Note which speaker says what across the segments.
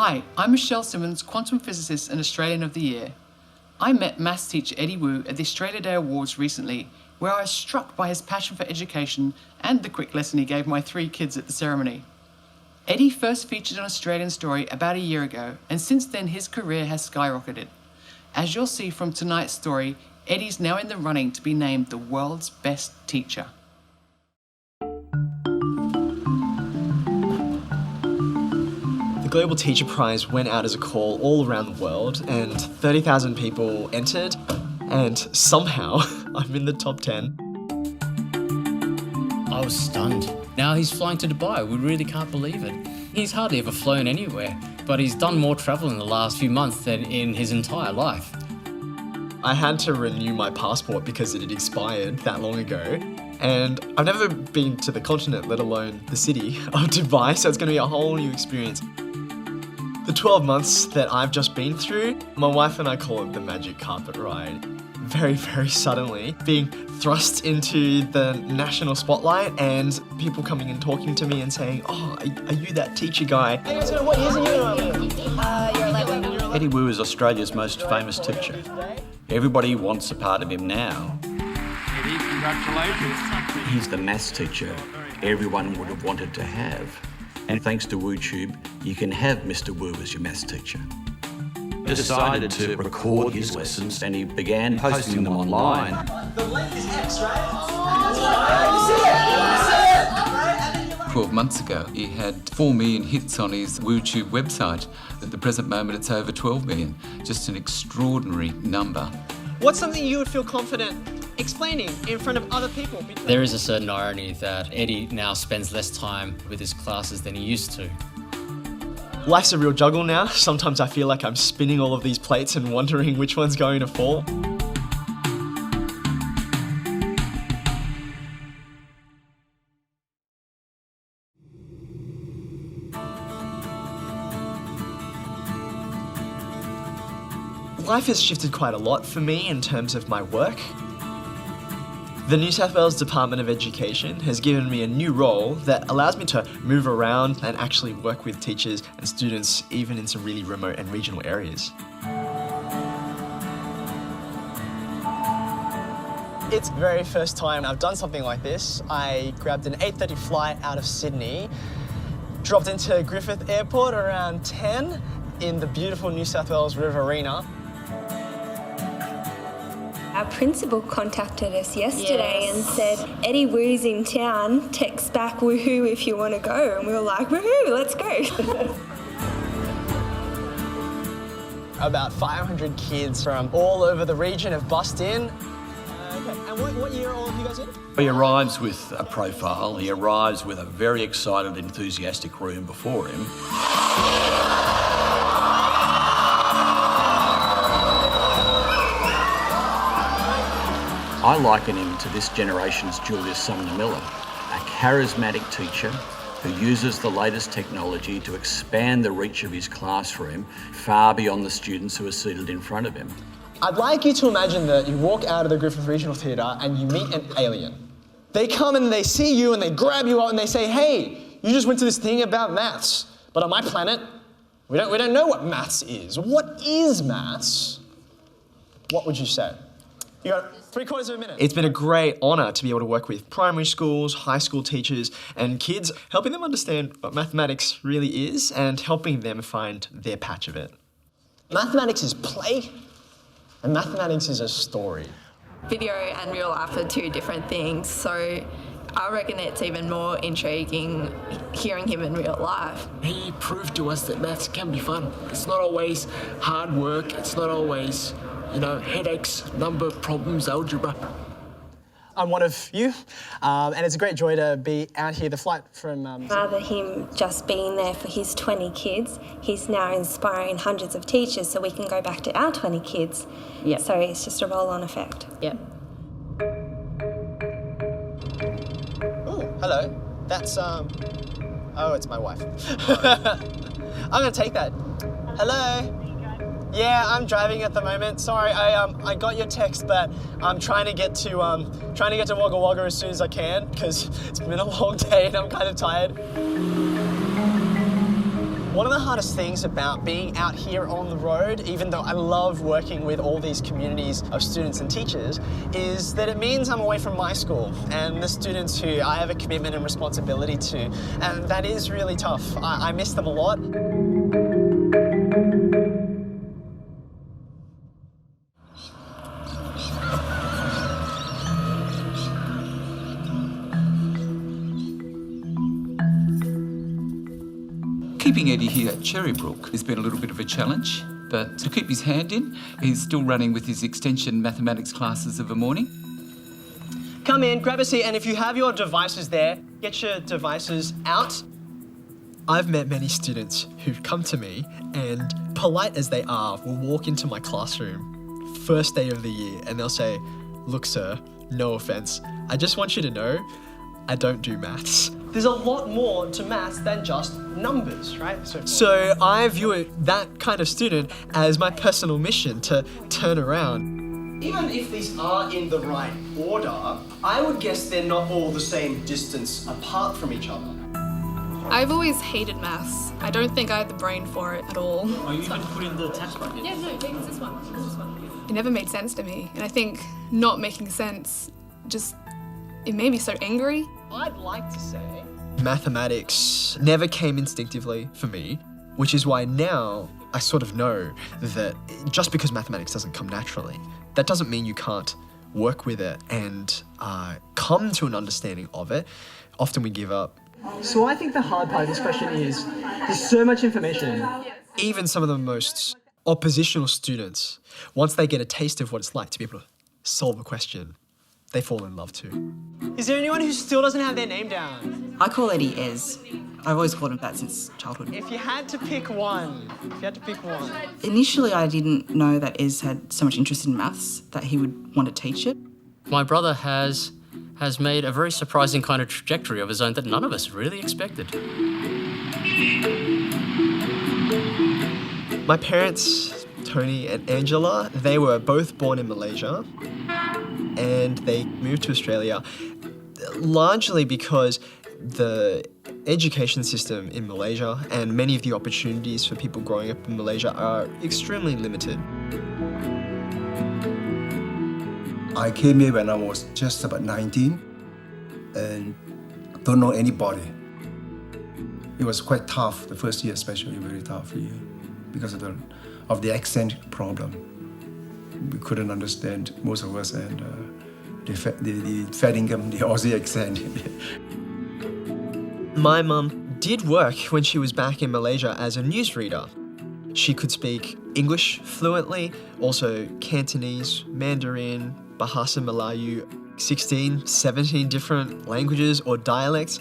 Speaker 1: Hi, I'm Michelle Simmons, quantum physicist and Australian of the Year. I met maths teacher Eddie Wu at the Australia Day Awards recently, where I was struck by his passion for education and the quick lesson he gave my 3 kids at the ceremony. Eddie first featured an Australian Story about a year ago, and since then his career has skyrocketed. As you'll see from tonight's story, Eddie's now in the running to be named the world's best teacher.
Speaker 2: The Global Teacher Prize went out as a call all around the world, and 30,000 people entered, and somehow I'm in the top 10.
Speaker 3: I was stunned. Now he's flying to Dubai. We really can't believe it. He's hardly ever flown anywhere, but he's done more travel in the last few months than in his entire life.
Speaker 2: I had to renew my passport because it had expired that long ago, and I've never been to the continent, let alone the city of Dubai, so it's going to be a whole new experience. The 12 months that I've just been through, my wife and I call it the magic carpet ride. Very, very suddenly being thrust into the national spotlight and people coming and talking to me and saying, "Oh, are you that teacher guy?"
Speaker 4: What years are you? You're 11.
Speaker 5: Eddie Wu is Australia's most famous teacher. Everybody wants a part of him now.
Speaker 6: Eddie, congratulations.
Speaker 5: He's the maths teacher everyone would have wanted to have. And thanks to Wootube, you can have Mr. Wu as your maths teacher. He decided to record his lessons and he began posting them online.
Speaker 2: The length is X, right?
Speaker 7: 12 months ago, he had 4 million hits on his Wootube website. At the present moment, it's over 12 million. Just an extraordinary number.
Speaker 2: What's something you would feel confident explaining in front of other people?
Speaker 3: There is a certain irony that Eddie now spends less time with his classes than he used to.
Speaker 2: Life's a real juggle now. Sometimes I feel like I'm spinning all of these plates and wondering which one's going to fall. Life has shifted quite a lot for me in terms of my work. The New South Wales Department of Education has given me a new role that allows me to move around and actually work with teachers and students even in some really remote and regional areas. It's the very first time I've done something like this. I grabbed an 8:30 flight out of Sydney, dropped into Griffith Airport around 10 in the beautiful New South Wales Riverina.
Speaker 8: Our principal contacted us yesterday and said, Eddie Wu's in town, text back woohoo if you want to go. And we were like, woohoo, let's go.
Speaker 2: About 500 kids from all over the region have bussed in. Okay. And what year are all of you guys in?
Speaker 5: He arrives with a profile, he arrives with a very excited, enthusiastic room before him. I liken him to this generation's Julius Sumner Miller, a charismatic teacher who uses the latest technology to expand the reach of his classroom far beyond the students who are seated in front of him.
Speaker 2: I'd like you to imagine that you walk out of the Griffith Regional Theatre and you meet an alien. They come and they see you and they grab you up and they say, "Hey, you just went to this thing about maths, but on my planet, we don't know what maths is. What is maths?" What would you say? You got 3/4 of a minute. It's been a great honour to be able to work with primary schools, high school teachers and kids, helping them understand what mathematics really is and helping them find their patch of it. Mathematics is play and mathematics is a story.
Speaker 9: Video and real life are 2 different things, so I reckon it's even more intriguing hearing him in real life.
Speaker 10: He proved to us that maths can be fun. It's not always hard work, it's not always headaches, number problems, algebra.
Speaker 2: I'm one of you, and it's a great joy to be out here. The flight from...
Speaker 8: Rather him just being there for his 20 kids, he's now inspiring hundreds of teachers so we can go back to our 20 kids.
Speaker 4: Yep.
Speaker 8: So it's just a roll-on effect.
Speaker 4: Yep.
Speaker 2: Oh, hello. That's, oh, it's my wife. I'm gonna take that. Hello. Yeah, I'm driving at the moment. Sorry, I got your text, but I'm trying to get to Wagga Wagga as soon as I can because it's been a long day and I'm kind of tired. One of the hardest things about being out here on the road, even though I love working with all these communities of students and teachers, is that it means I'm away from my school and the students who I have a commitment and responsibility to, and that is really tough. I miss them a lot.
Speaker 7: Keeping Eddie here at Cherrybrook has been a little bit of a challenge, but to keep his hand in, he's still running with his extension mathematics classes of a morning.
Speaker 2: Come in, grab a seat, and if you have your devices there, get your devices out. I've met many students who've come to me and, polite as they are, will walk into my classroom first day of the year and they'll say, "Look, sir, no offense, I just want you to know I don't do maths." There's a lot more to maths than just numbers, right? So I view that kind of student as my personal mission to turn around. Even if these are in the right order, I would guess they're not all the same distance apart from each other.
Speaker 11: I've always hated maths. I don't think I had the brain for it at all.
Speaker 6: Are you even put in the tax bracket?
Speaker 11: Yeah, no, it's this one. It's this one. It never made sense to me, and I think not making sense it made me so angry.
Speaker 2: I'd like to say mathematics never came instinctively for me, which is why now I sort of know that just because mathematics doesn't come naturally, that doesn't mean you can't work with it and come to an understanding of it. Often we give up. So I think the hard part of this question is there's so much information. Even some of the most oppositional students, once they get a taste of what it's like to be able to solve a question, they fall in love too. Is there anyone who still doesn't have their name down?
Speaker 12: I call Eddie Ez. I've always called him that since childhood.
Speaker 2: If you had to pick one,
Speaker 12: Initially, I didn't know that Ez had so much interest in maths that he would want to teach it.
Speaker 3: My brother has made a very surprising kind of trajectory of his own that none of us really expected.
Speaker 2: My parents, Tony and Angela, they were both born in Malaysia and they moved to Australia largely because the education system in Malaysia and many of the opportunities for people growing up in Malaysia are extremely limited.
Speaker 13: I came here when I was just about 19 and don't know anybody. It was quite tough, the first year especially, very tough year because of the accent problem. We couldn't understand, most of us, and the fat income, the Aussie accent.
Speaker 2: My mum did work when she was back in Malaysia as a newsreader. She could speak English fluently, also Cantonese, Mandarin, Bahasa Melayu, 16, 17 different languages or dialects.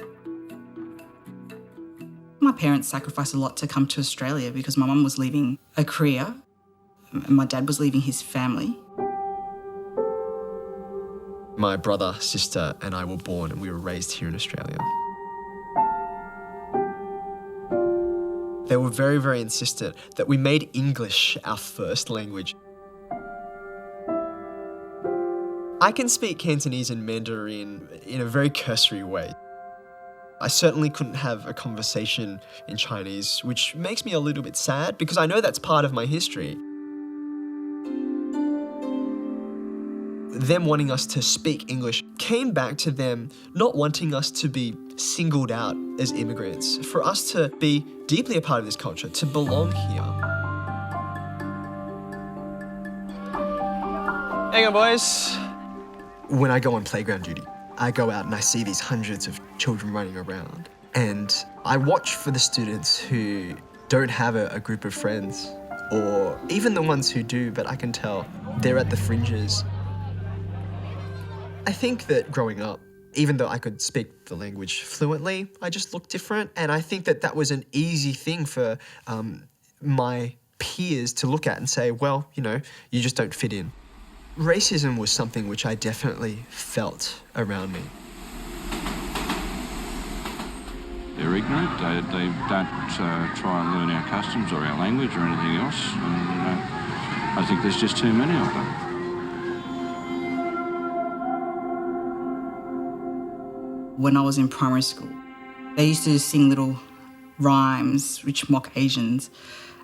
Speaker 12: My parents sacrificed a lot to come to Australia because my mum was leaving a career and my dad was leaving his family.
Speaker 2: My brother, sister and I were born and we were raised here in Australia. They were very, very insistent that we made English our first language. I can speak Cantonese and Mandarin in a very cursory way. I certainly couldn't have a conversation in Chinese, which makes me a little bit sad because I know that's part of my history. Them wanting us to speak English came back to them not wanting us to be singled out as immigrants, for us to be deeply a part of this culture, to belong here. Hang on, boys. When I go on playground duty, I go out and I see these hundreds of children running around. And I watch for the students who don't have a group of friends, or even the ones who do, but I can tell they're at the fringes. I think that growing up, even though I could speak the language fluently, I just looked different. And I think that that was an easy thing for my peers to look at and say, well, you know, you just don't fit in. Racism was something which I definitely felt around me.
Speaker 6: They're ignorant, they don't try and learn our customs or our language or anything else, and I think there's just too many of them.
Speaker 12: When I was in primary school, they used to sing little rhymes, which mock Asians.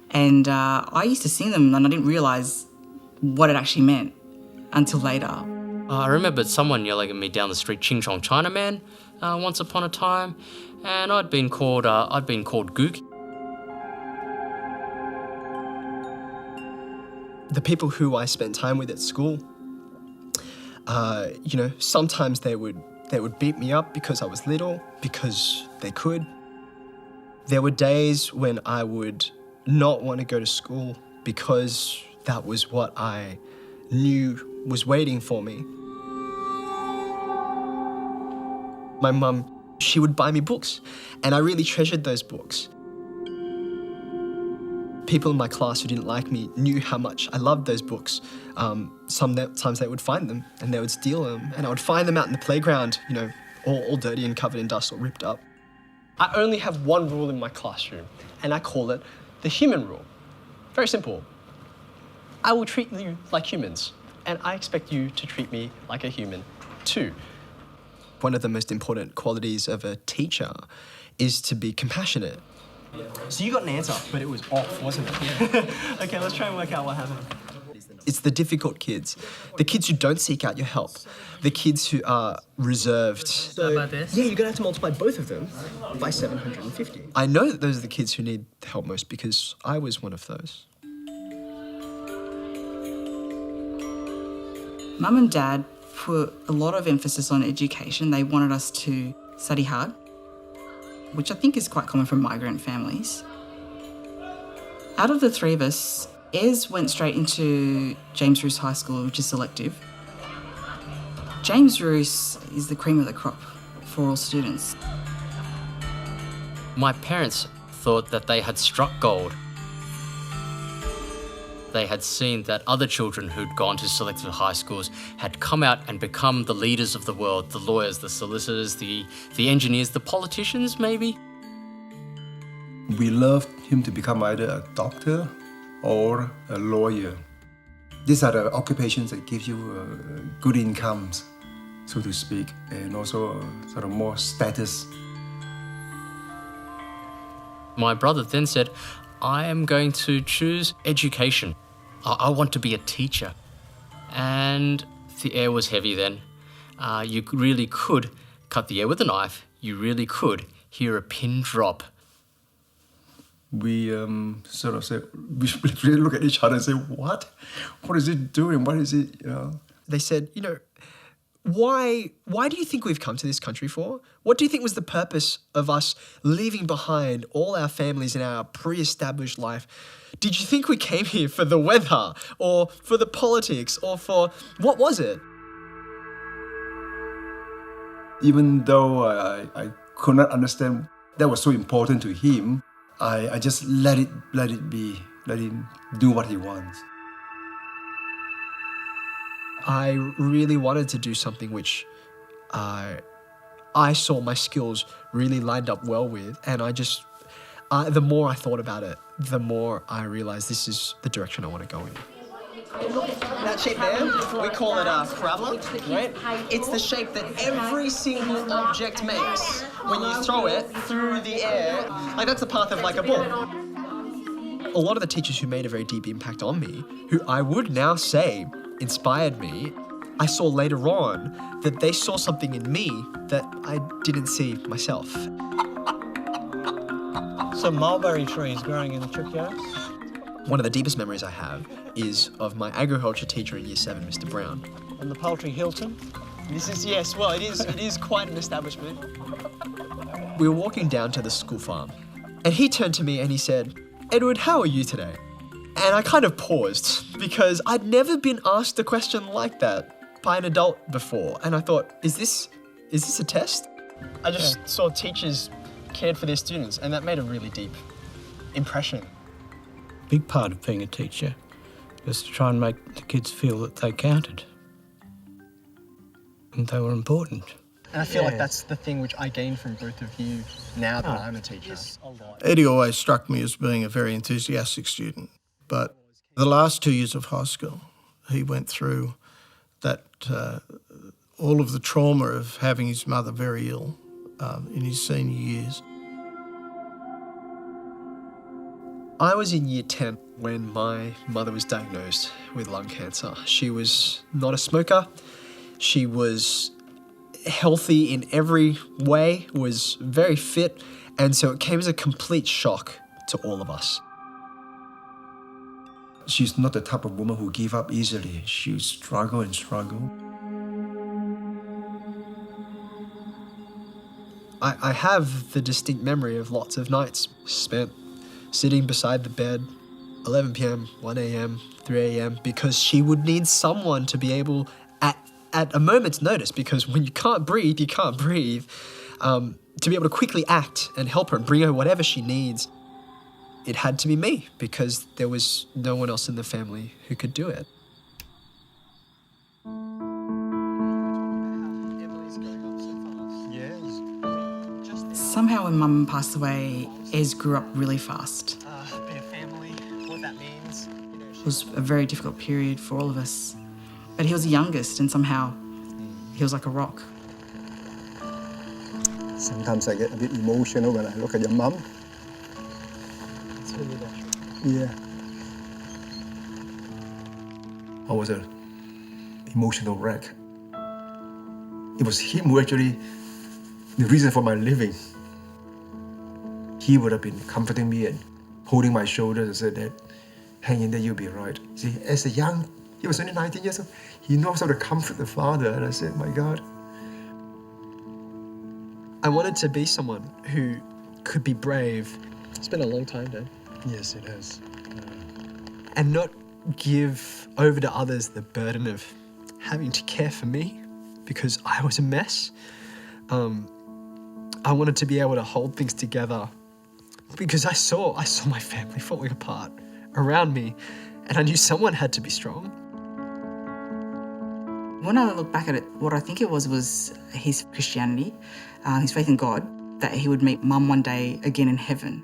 Speaker 12: And I used to sing them and I didn't realise what it actually meant until later.
Speaker 3: I remembered someone yelling at me down the street, "Ching Chong Chinaman," once upon a time, and I'd been called Gook.
Speaker 2: The people who I spent time with at school, sometimes they would beat me up because I was little, because they could. There were days when I would not want to go to school because that was what I knew was waiting for me. My mum, she would buy me books, and I really treasured those books. People in my class who didn't like me knew how much I loved those books. Sometimes they would find them and they would steal them, and I would find them out in the playground, all dirty and covered in dust or ripped up. I only have one rule in my classroom, and I call it the human rule. Very simple. I will treat you like humans, and I expect you to treat me like a human too. One of the most important qualities of a teacher is to be compassionate. So you got an answer, but it was off, wasn't it? Yeah. Okay, let's try and work out what happened. It's the difficult kids, the kids who don't seek out your help, the kids who are reserved.
Speaker 14: So about this?
Speaker 2: Yeah, you're gonna have to multiply both of them by 750. I know that those are the kids who need the help most because I was one of those.
Speaker 12: Mum and Dad put a lot of emphasis on education. They wanted us to study hard, which I think is quite common for migrant families. Out of the three of us, Ez went straight into James Roos High School, which is selective. James Roos is the cream of the crop for all students.
Speaker 3: My parents thought that they had struck gold. They had seen that other children who'd gone to selective high schools had come out and become the leaders of the world, the lawyers, the solicitors, the engineers, the politicians, maybe.
Speaker 13: We loved him to become either a doctor or a lawyer. These are the occupations that give you good incomes, so to speak, and also sort of more status.
Speaker 3: My brother then said, I am going to choose education. I want to be a teacher. And the air was heavy then. You really could cut the air with a knife. You really could hear a pin drop.
Speaker 13: We sort of say, we really look at each other and say, what? What is it doing? What is it?
Speaker 2: They said, why do you think we've come to this country for? What do you think was the purpose of us leaving behind all our families and our pre-established life? Did you think we came here for the weather or for the politics or for, what was it?
Speaker 13: Even though I could not understand that was so important to him, I just let it be, let him do what he wants.
Speaker 2: I really wanted to do something which I saw my skills really lined up well with, and the more I thought about it, the more I realized this is the direction I want to go in. That shape there, we call it a parabola, right? It's the shape that every single object makes when you throw it through the air. Like that's the path of like a ball. A lot of the teachers who made a very deep impact on me, who I would now say inspired me, I saw later on that they saw something in me that I didn't see myself.
Speaker 14: Some mulberry trees growing in the chickyard.
Speaker 2: One of the deepest memories I have is of my agriculture teacher in Year 7, Mr. Brown.
Speaker 14: And the poultry Hilton.
Speaker 2: This is, yes, well, it is quite an establishment. We were walking down to the school farm, and he turned to me and he said, Edward, how are you today? And I kind of paused because I'd never been asked a question like that by an adult before. And I thought, is this a test? I just saw teachers cared for their students, and that made a really deep impression.
Speaker 14: Big part of being a teacher was to try and make the kids feel that they counted and they were important.
Speaker 2: And I feel like that's the thing which I gained from both of you now that I'm a teacher.
Speaker 15: Eddie always struck me as being a very enthusiastic student, but the last 2 years of high school, he went through that, all of the trauma of having his mother very ill in his senior years.
Speaker 2: I was in year 10 when my mother was diagnosed with lung cancer. She was not a smoker. She was healthy in every way, was very fit, and so it came as a complete shock to all of us.
Speaker 13: She's not the type of woman who give up easily. She struggle and struggle.
Speaker 2: I have the distinct memory of lots of nights spent sitting beside the bed, 11 p.m., 1 a.m., 3 a.m., because she would need someone to be able, at a moment's notice, because when you can't breathe, you can't breathe, to be able to quickly act and help her and bring her whatever she needs. It had to be me, because there was no one else in the family who could do it.
Speaker 12: Somehow when Mum passed away, Ez grew up really fast.
Speaker 2: Being a family, what that means.
Speaker 12: It was a very difficult period for all of us. But he was the youngest, and somehow he was like a rock.
Speaker 13: Sometimes I get a bit emotional when I look at your mum.
Speaker 2: It's really natural.
Speaker 13: Yeah. I was an emotional wreck. It was him who actually, the reason for my living. He would have been comforting me and holding my shoulders and said that, hang in there, you'll be right. See, as a young, he was only 19 years old, he knows how to comfort the father. And I said, my God.
Speaker 2: I wanted to be someone who could be brave. It's been a long time, Dad.
Speaker 13: Yes, it has.
Speaker 2: And not give over to others the burden of having to care for me because I was a mess. I wanted to be able to hold things together because I saw my family falling apart around me, and I knew someone had to be strong.
Speaker 12: When I look back at it, what I think it was his Christianity, his faith in God, that he would meet Mum one day again in heaven.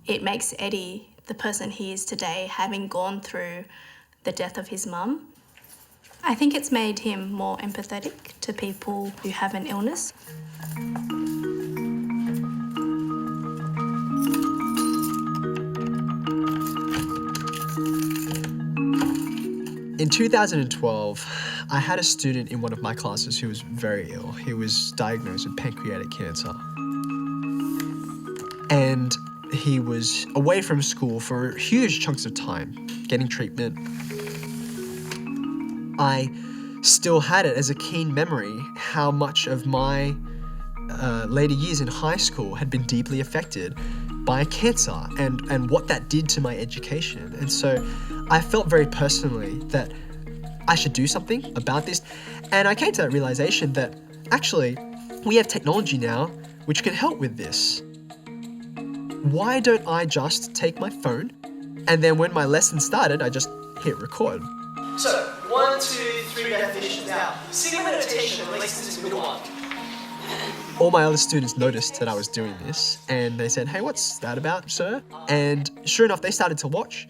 Speaker 16: It makes Eddie the person he is today, having gone through the death of his mum. I think it's made him more empathetic to people who have an illness.
Speaker 2: In 2012, I had a student in one of my classes who was very ill. He was diagnosed with pancreatic cancer. And he was away from school for huge chunks of time, getting treatment. I still had it as a keen memory how much of my later years in high school had been deeply affected by cancer and what that did to my education. And so I felt very personally that I should do something about this. And I came to that realization that actually we have technology now which can help with this. Why don't I just take my phone and then when my lesson started, I just hit record. So, 1, 2, 3 definitions now. Sitting meditation relates to this middle one. All my other students noticed that I was doing this and they said, hey, what's that about, sir? And sure enough, they started to watch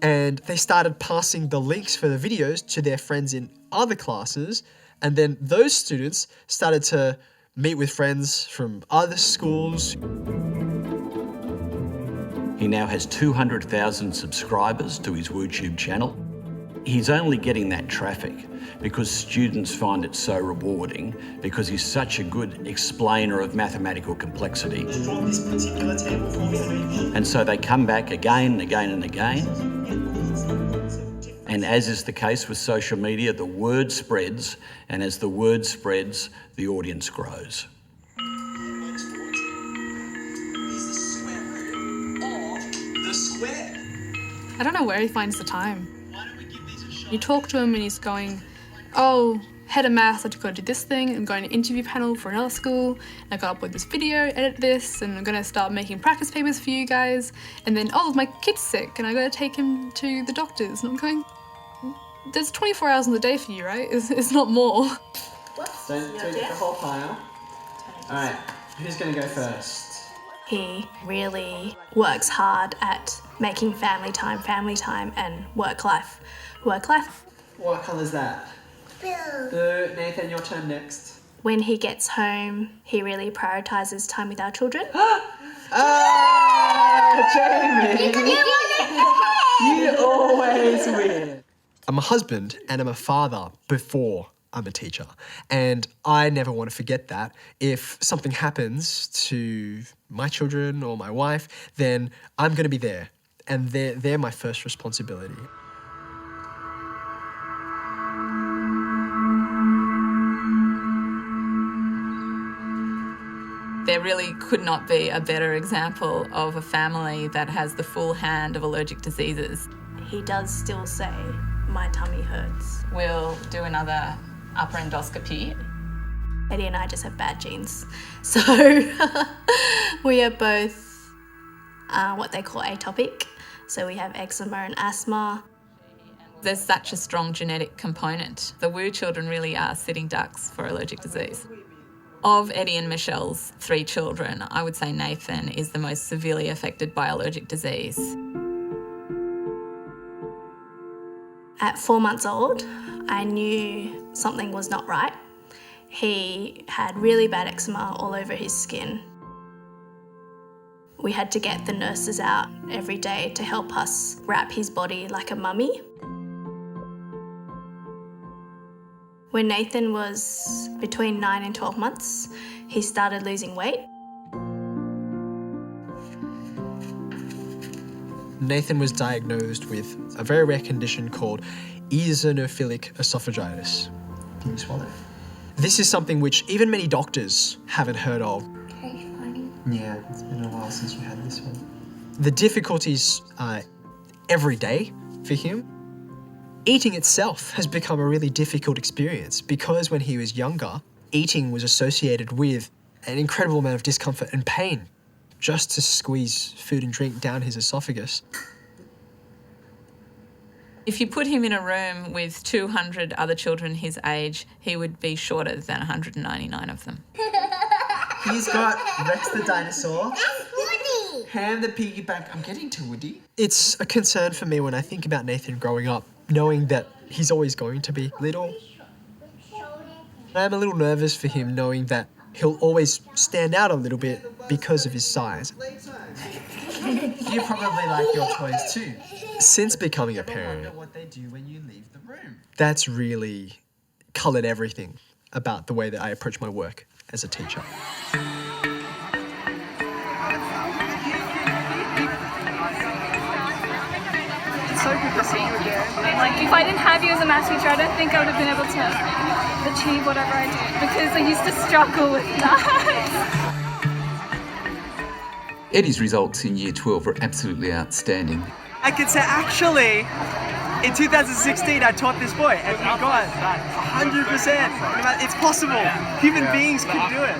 Speaker 2: and they started passing the links for the videos to their friends in other classes. And then those students started to meet with friends from other schools.
Speaker 5: He now has 200,000 subscribers to his Wootube channel. He's only getting that traffic because students find it so rewarding because he's such a good explainer of mathematical complexity. And so they come back again and again and again. And as is the case with social media, the word spreads, and as the word spreads, the audience grows.
Speaker 11: I don't know where he finds the time. You talk to him and he's going, oh, head of maths, I've got to do this thing, I'm going to interview panel for another school, and I've got to upload this video, edit this, and I'm going to start making practice papers for you guys, and then, oh, my kid's sick, and I've got to take him to the doctors, and I'm going, there's 24 hours in the day for you, right? It's not more.
Speaker 2: Don't take the whole pile. Alright, who's going to go first?
Speaker 16: He really works hard at making family time, and work life.
Speaker 2: What colour's that? Blue. Nathan, your turn next.
Speaker 16: When he gets home, he really prioritises time with our children.
Speaker 2: Jamie! You always win. I'm a husband and I'm a father before I'm a teacher. And I never want to forget that. If something happens to my children or my wife, then I'm going to be there. And they're my first responsibility.
Speaker 17: There really could not be a better example of a family that has the full hand of allergic diseases.
Speaker 16: He does still say, my tummy hurts.
Speaker 17: We'll do another upper endoscopy.
Speaker 16: Eddie and I just have bad genes. So we are both what they call atopic. So we have eczema and asthma.
Speaker 17: There's such a strong genetic component. The Woo children really are sitting ducks for allergic disease. Of Eddie and Michelle's 3 children, I would say Nathan is the most severely affected by allergic disease.
Speaker 16: At 4 months old, I knew something was not right. He had really bad eczema all over his skin. We had to get the nurses out every day to help us wrap his body like a mummy. When Nathan was between 9 and 12 months, he started losing weight.
Speaker 2: Nathan was diagnosed with a very rare condition called eosinophilic esophagitis. Can you swallow? This is something which even many doctors haven't heard of.
Speaker 4: Okay, fine.
Speaker 2: Yeah, it's been a while since we had this one. The difficulties are every day for him. Eating itself has become a really difficult experience because when he was younger, eating was associated with an incredible amount of discomfort and pain just to squeeze food and drink down his esophagus.
Speaker 17: If you put him in a room with 200 other children his age, he would be shorter than 199 of them.
Speaker 2: He's got Rex the dinosaur, Ham the piggyback. I'm getting to Woody. It's a concern for me when I think about Nathan growing up, knowing that he's always going to be little. I'm a little nervous for him knowing that he'll always stand out a little bit because of his size. You probably like your toys too. Since becoming a parent, what they do when you leave the room. That's really coloured everything about the way that I approach my work as a teacher.
Speaker 18: It's so good to see you again. Like, if I didn't have you as a maths teacher, I don't think I would have been able to achieve whatever I did because I used to struggle with maths.
Speaker 7: Eddie's results in Year 12 are absolutely outstanding.
Speaker 19: I could say, actually, in 2016, I taught this boy, and he got 100%. It's possible. Human beings can do it.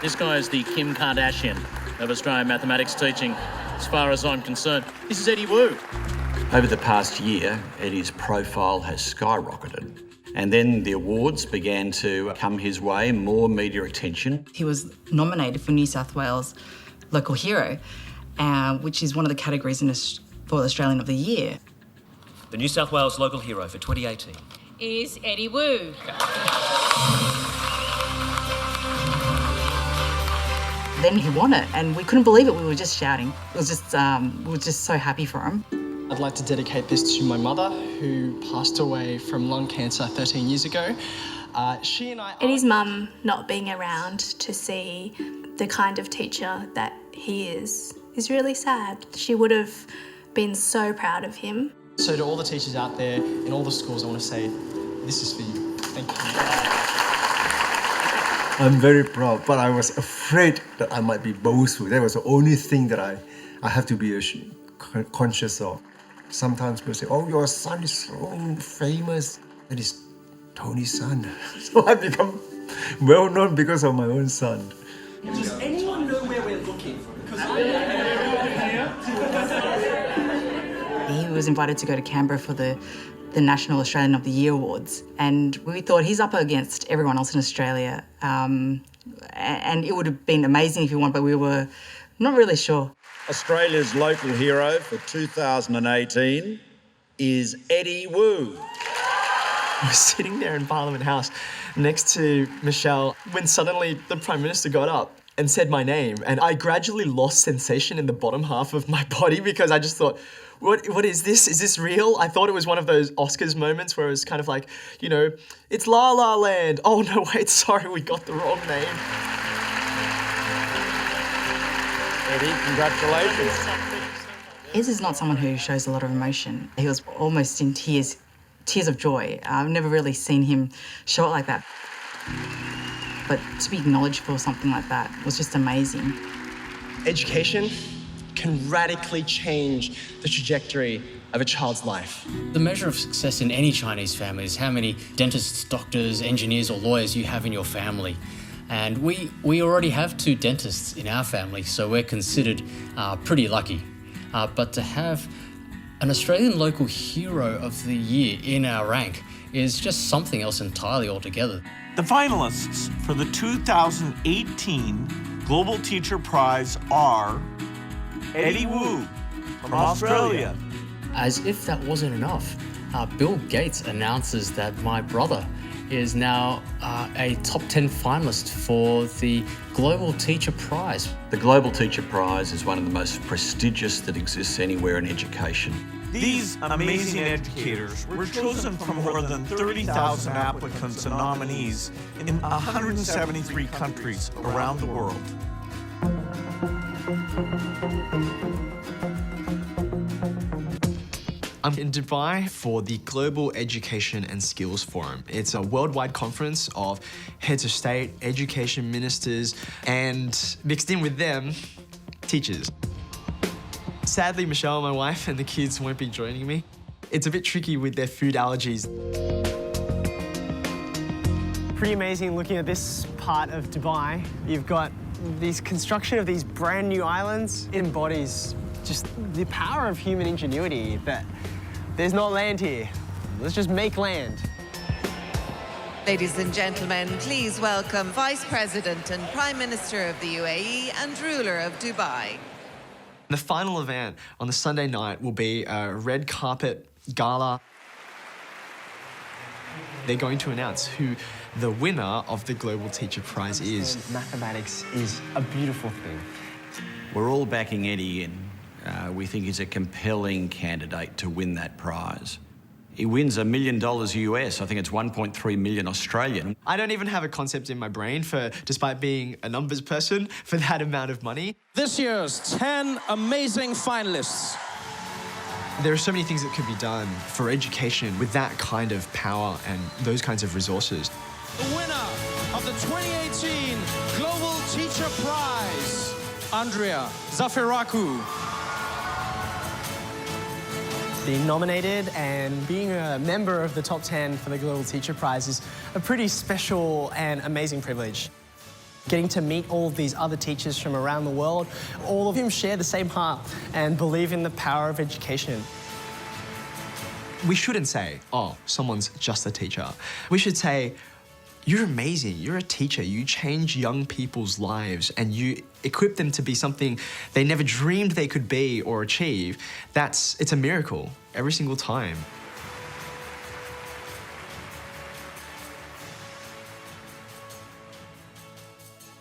Speaker 20: This guy is the Kim Kardashian of Australian mathematics teaching, as far as I'm concerned. This is Eddie Woo.
Speaker 5: Over the past year, Eddie's profile has skyrocketed. And then the awards began to come his way, more media attention.
Speaker 12: He was nominated for New South Wales Local Hero, which is one of the categories for Australian of the Year.
Speaker 21: The New South Wales Local Hero for 2018
Speaker 22: is Eddie Woo.
Speaker 12: Then he won it, and we couldn't believe it. We were just shouting. It was just, we were just so happy for him.
Speaker 2: I'd like to dedicate this to my mother, who passed away from lung cancer 13 years ago. She and I...
Speaker 16: Eddie's mum not being around to see the kind of teacher that he is really sad. She would have been so proud of him.
Speaker 2: So to all the teachers out there in all the schools, I want to say, this is for you. Thank you.
Speaker 13: I'm very proud, but I was afraid that I might be boastful. That was the only thing that I have to be conscious of. Sometimes people say, oh, your son is so famous. That is Tony's son. So I become well known because of my own son.
Speaker 19: Does anyone know where we're looking?
Speaker 12: He was invited to go to Canberra for the National Australian of the Year Awards, and we thought he's up against everyone else in Australia, and it would have been amazing if he won, but we were not really sure.
Speaker 23: Australia's local hero for 2018 is Eddie Woo.
Speaker 19: I was sitting there in Parliament House next to Michelle when suddenly the Prime Minister got up and said my name, and I gradually lost sensation in the bottom half of my body because I just thought, what is this? Is this real? I thought it was one of those Oscars moments where it was kind of like, you know, it's La La Land. Oh no, wait, sorry, we got the wrong name.
Speaker 5: Eddie, congratulations.
Speaker 12: Ez is not someone who shows a lot of emotion. He was almost in tears of joy. I've never really seen him show it like that. But to be acknowledged for something like that was just amazing.
Speaker 19: Education can radically change the trajectory of a child's life.
Speaker 3: The measure of success in any Chinese family is how many dentists, doctors, engineers or lawyers you have in your family. And we already have 2 dentists in our family, so we're considered pretty lucky. But to have an Australian local hero of the year in our rank is just something else entirely altogether.
Speaker 1: The finalists for the 2018 Global Teacher Prize are Eddie Wu from Australia.
Speaker 3: As if that wasn't enough, Bill Gates announces that my brother is now a top 10 finalist for the Global Teacher Prize.
Speaker 5: The Global Teacher Prize is one of the most prestigious that exists anywhere in education.
Speaker 1: These amazing educators were chosen from more than 30,000 applicants and nominees in 173 countries around the world.
Speaker 19: I'm in Dubai for the Global Education and Skills Forum. It's a worldwide conference of heads of state, education ministers, and mixed in with them, teachers. Sadly, Michelle, my wife, and the kids won't be joining me. It's a bit tricky with their food allergies.
Speaker 9: Pretty amazing looking at this part of Dubai. You've got this construction of these brand new islands. It embodies just the power of human ingenuity that there's not land here. Let's just make land.
Speaker 23: Ladies and gentlemen, please welcome Vice President and Prime Minister of the UAE and ruler of Dubai.
Speaker 19: The final event on the Sunday night will be a red carpet gala. They're going to announce who the winner of the Global Teacher Prize is.
Speaker 9: Mathematics is a beautiful thing.
Speaker 5: We're all backing Eddie and we think he's a compelling candidate to win that prize. He wins $1 million US. I think it's 1.3 million Australian.
Speaker 19: I don't even have a concept in my brain for, despite being a numbers person, for that amount of money.
Speaker 24: This year's 10 amazing finalists.
Speaker 19: There are so many things that could be done for education with that kind of power and those kinds of resources.
Speaker 24: The winner of the 2018 Global Teacher Prize, Andrea Zafiraku.
Speaker 9: Being nominated and being a member of the top 10 for the Global Teacher Prize is a pretty special and amazing privilege. Getting to meet all of these other teachers from around the world, all of whom share the same heart and believe in the power of education.
Speaker 19: We shouldn't say, oh, someone's just a teacher. We should say, you're amazing, you're a teacher, you change young people's lives and you equip them to be something they never dreamed they could be or achieve. It's a miracle every single time.